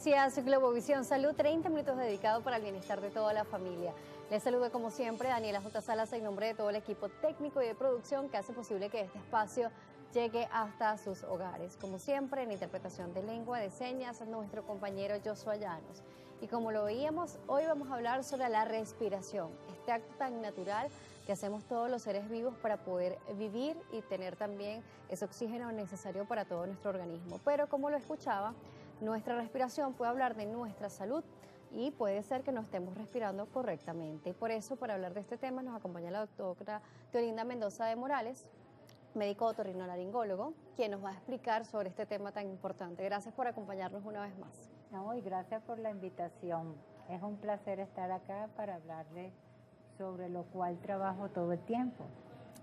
Gracias, Globovisión Salud, 30 minutos dedicados para el bienestar de toda la familia. Les saludo como siempre Daniela J. Salas en nombre de todo el equipo técnico y de producción que hace posible que este espacio llegue hasta sus hogares. Como siempre, en interpretación de lengua de señas, nuestro compañero Joshua Llanos. Y como lo veíamos, hoy vamos a hablar sobre la respiración, este acto tan natural que hacemos todos los seres vivos para poder vivir y tener también ese oxígeno necesario para todo nuestro organismo. Pero como lo escuchaba, nuestra respiración puede hablar de nuestra salud y puede ser que no estemos respirando correctamente. Y por eso, para hablar de este tema, nos acompaña la doctora Teolinda Mendoza de Morales, médico otorrinolaringólogo, quien nos va a explicar sobre este tema tan importante. Gracias por acompañarnos una vez más. No, y gracias por la invitación. Es un placer estar acá para hablarles sobre lo cual trabajo todo el tiempo.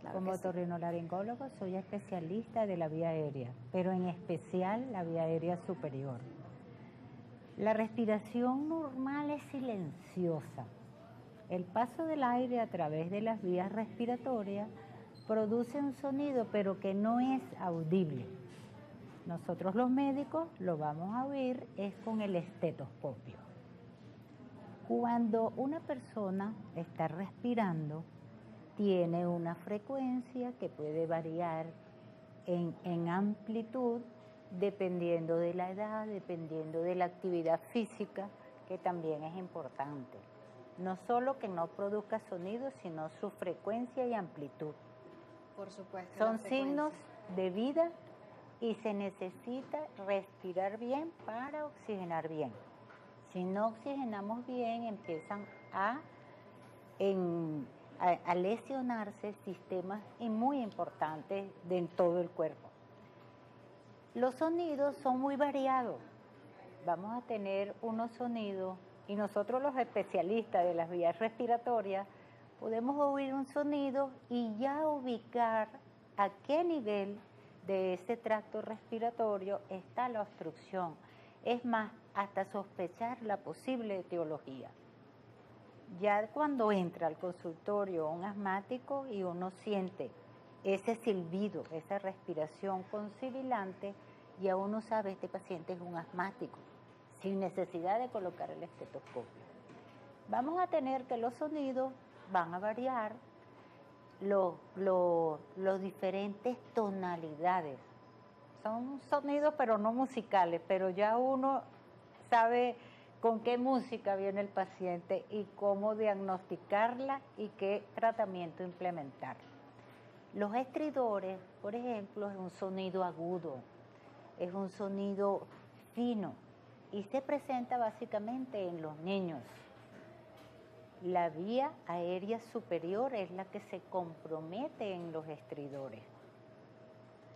Claro Como que sí. otorrinolaringólogo soy especialista de la vía aérea, pero en especial la vía aérea superior. La respiración normal es silenciosa. El paso del aire a través de las vías respiratorias produce un sonido, pero que no es audible. Nosotros los médicos lo vamos a oír es con el estetoscopio. Cuando una persona está respirando, tiene una frecuencia que puede variar en amplitud dependiendo de la edad, dependiendo de la actividad física, que también es importante. No solo que no produzca sonido, sino su frecuencia y amplitud. Por supuesto. Son signos de vida y se necesita respirar bien para oxigenar bien. Si no oxigenamos bien, empiezan a lesionarse sistemas muy importantes de todo el cuerpo. Los sonidos son muy variados. Vamos a tener unos sonidos y nosotros los especialistas de las vías respiratorias podemos oír un sonido y ya ubicar a qué nivel de ese tracto respiratorio está la obstrucción. Es más, hasta sospechar la posible etiología. Ya cuando entra al consultorio un asmático y uno siente ese silbido, esa respiración con sibilante, ya uno sabe este paciente es un asmático, sin necesidad de colocar el estetoscopio. Vamos a tener que los sonidos van a variar, los diferentes tonalidades. Son sonidos pero no musicales, pero ya uno sabe con qué música viene el paciente y cómo diagnosticarla y qué tratamiento implementar. Los estridores, por ejemplo, es un sonido agudo, es un sonido fino y se presenta básicamente en los niños. La vía aérea superior es la que se compromete en los estridores.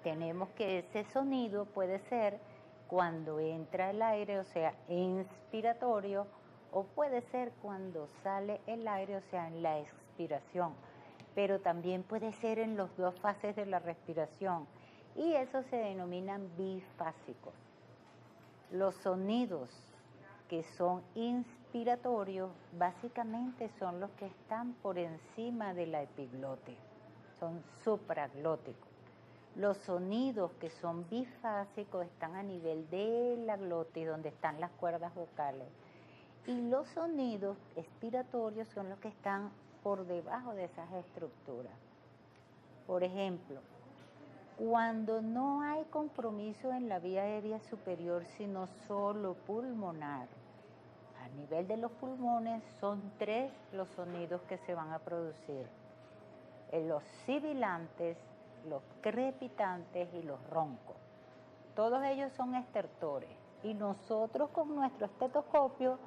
Tenemos que ese sonido puede ser cuando entra el aire, o sea, inspiratorio, o puede ser cuando sale el aire, o sea, en la expiración. Pero también puede ser en las dos fases de la respiración, y eso se denominan bifásicos. Los sonidos que son inspiratorios, básicamente son los que están por encima de la epiglote, son supraglóticos. Los sonidos que son bifásicos están a nivel de la glotis, donde están las cuerdas vocales. Y los sonidos expiratorios son los que están por debajo de esas estructuras. Por ejemplo, cuando no hay compromiso en la vía aérea superior, sino solo pulmonar, a nivel de los pulmones son 3 los sonidos que se van a producir. Los sibilantes, los crepitantes y los roncos. Todos ellos son estertores y nosotros con nuestro estetoscopio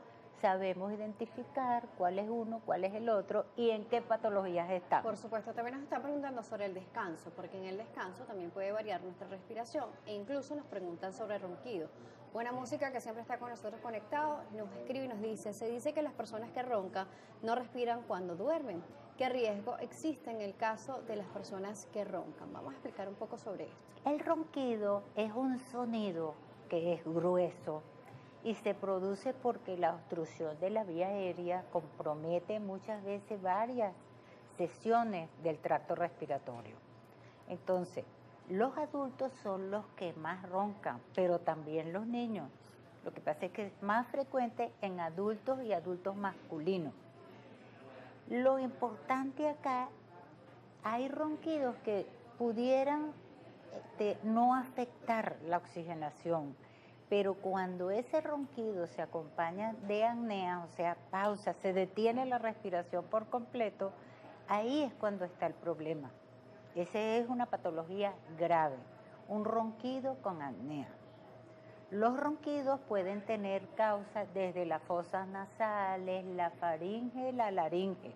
sabemos identificar cuál es uno, cuál es el otro y en qué patologías están. Por supuesto, también nos está preguntando sobre el descanso, porque en el descanso también puede variar nuestra respiración e incluso nos preguntan sobre el ronquido. Buena música que siempre está con nosotros conectado, nos escribe y nos dice, se dice que las personas que roncan no respiran cuando duermen. ¿Qué riesgo existe en el caso de las personas que roncan? Vamos a explicar un poco sobre esto. El ronquido es un sonido que es grueso y se produce porque la obstrucción de la vía aérea compromete muchas veces varias sesiones del tracto respiratorio. Entonces, los adultos son los que más roncan, pero también los niños. Lo que pasa es que es más frecuente en adultos y adultos masculinos. Lo importante acá, hay ronquidos que pudieran no afectar la oxigenación, pero cuando ese ronquido se acompaña de apnea, o sea, pausa, se detiene la respiración por completo, ahí es cuando está el problema. Esa es una patología grave, un ronquido con apnea. Los ronquidos pueden tener causas desde las fosas nasales, la faringe, la laringe.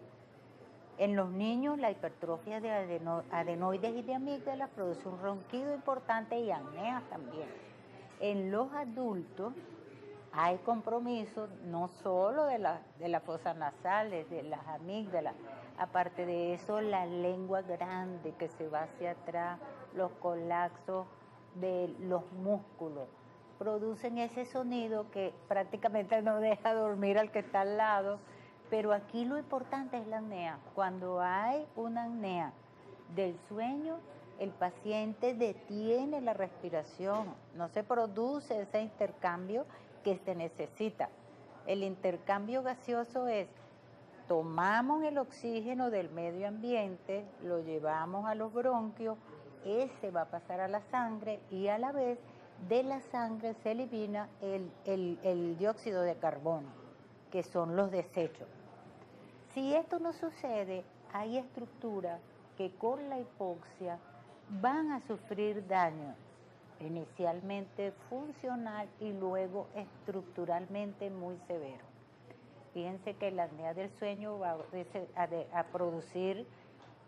En los niños, la hipertrofia de adenoides y de amígdalas produce un ronquido importante y apnea también. En los adultos hay compromiso no solo de las fosas nasales, de las amígdalas, aparte de eso la lengua grande que se va hacia atrás, los colapsos de los músculos, producen ese sonido que prácticamente no deja dormir al que está al lado, pero aquí lo importante es la apnea. Cuando hay una apnea del sueño, el paciente detiene la respiración, no se produce ese intercambio que se necesita. El intercambio gaseoso es, tomamos el oxígeno del medio ambiente, lo llevamos a los bronquios, ese va a pasar a la sangre y a la vez de la sangre se elimina el dióxido de carbono, que son los desechos. Si esto no sucede, hay estructuras que con la hipoxia van a sufrir daño, inicialmente funcional y luego estructuralmente muy severo. Fíjense que la apnea del sueño va a producir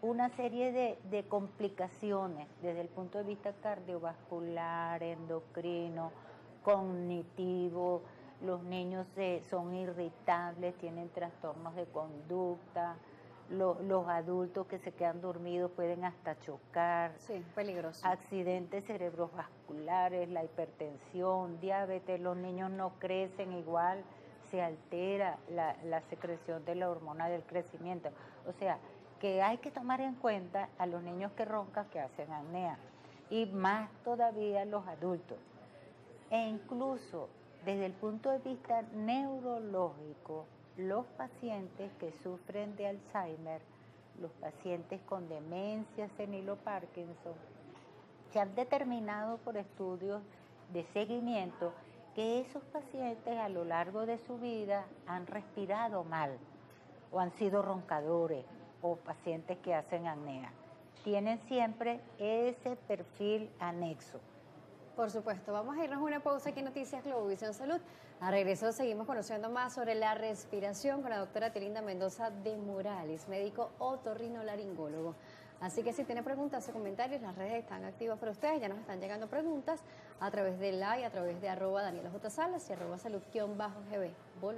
una serie de complicaciones desde el punto de vista cardiovascular, endocrino, cognitivo. Los niños son irritables, tienen trastornos de conducta. Los adultos que se quedan dormidos pueden hasta chocar. Sí, peligroso. Accidentes cerebrovasculares, la hipertensión, diabetes. Los niños no crecen igual, se altera la secreción de la hormona del crecimiento. O sea, que hay que tomar en cuenta a los niños que roncan que hacen apnea y más todavía los adultos. E incluso desde el punto de vista neurológico, los pacientes que sufren de Alzheimer, los pacientes con demencia senil o Parkinson, se han determinado por estudios de seguimiento que esos pacientes a lo largo de su vida han respirado mal o han sido roncadores o pacientes que hacen apnea. Tienen siempre ese perfil anexo. Por supuesto, vamos a irnos a una pausa aquí en Noticias Globovisión Salud. A regreso seguimos conociendo más sobre la respiración con la doctora Tilinda Mendoza de Morales, médico otorrinolaringólogo. Así que si tiene preguntas o comentarios, las redes están activas para ustedes. Ya nos están llegando preguntas a través de like, a través de @DanielaJSalas y @salud_gb. Volvemos.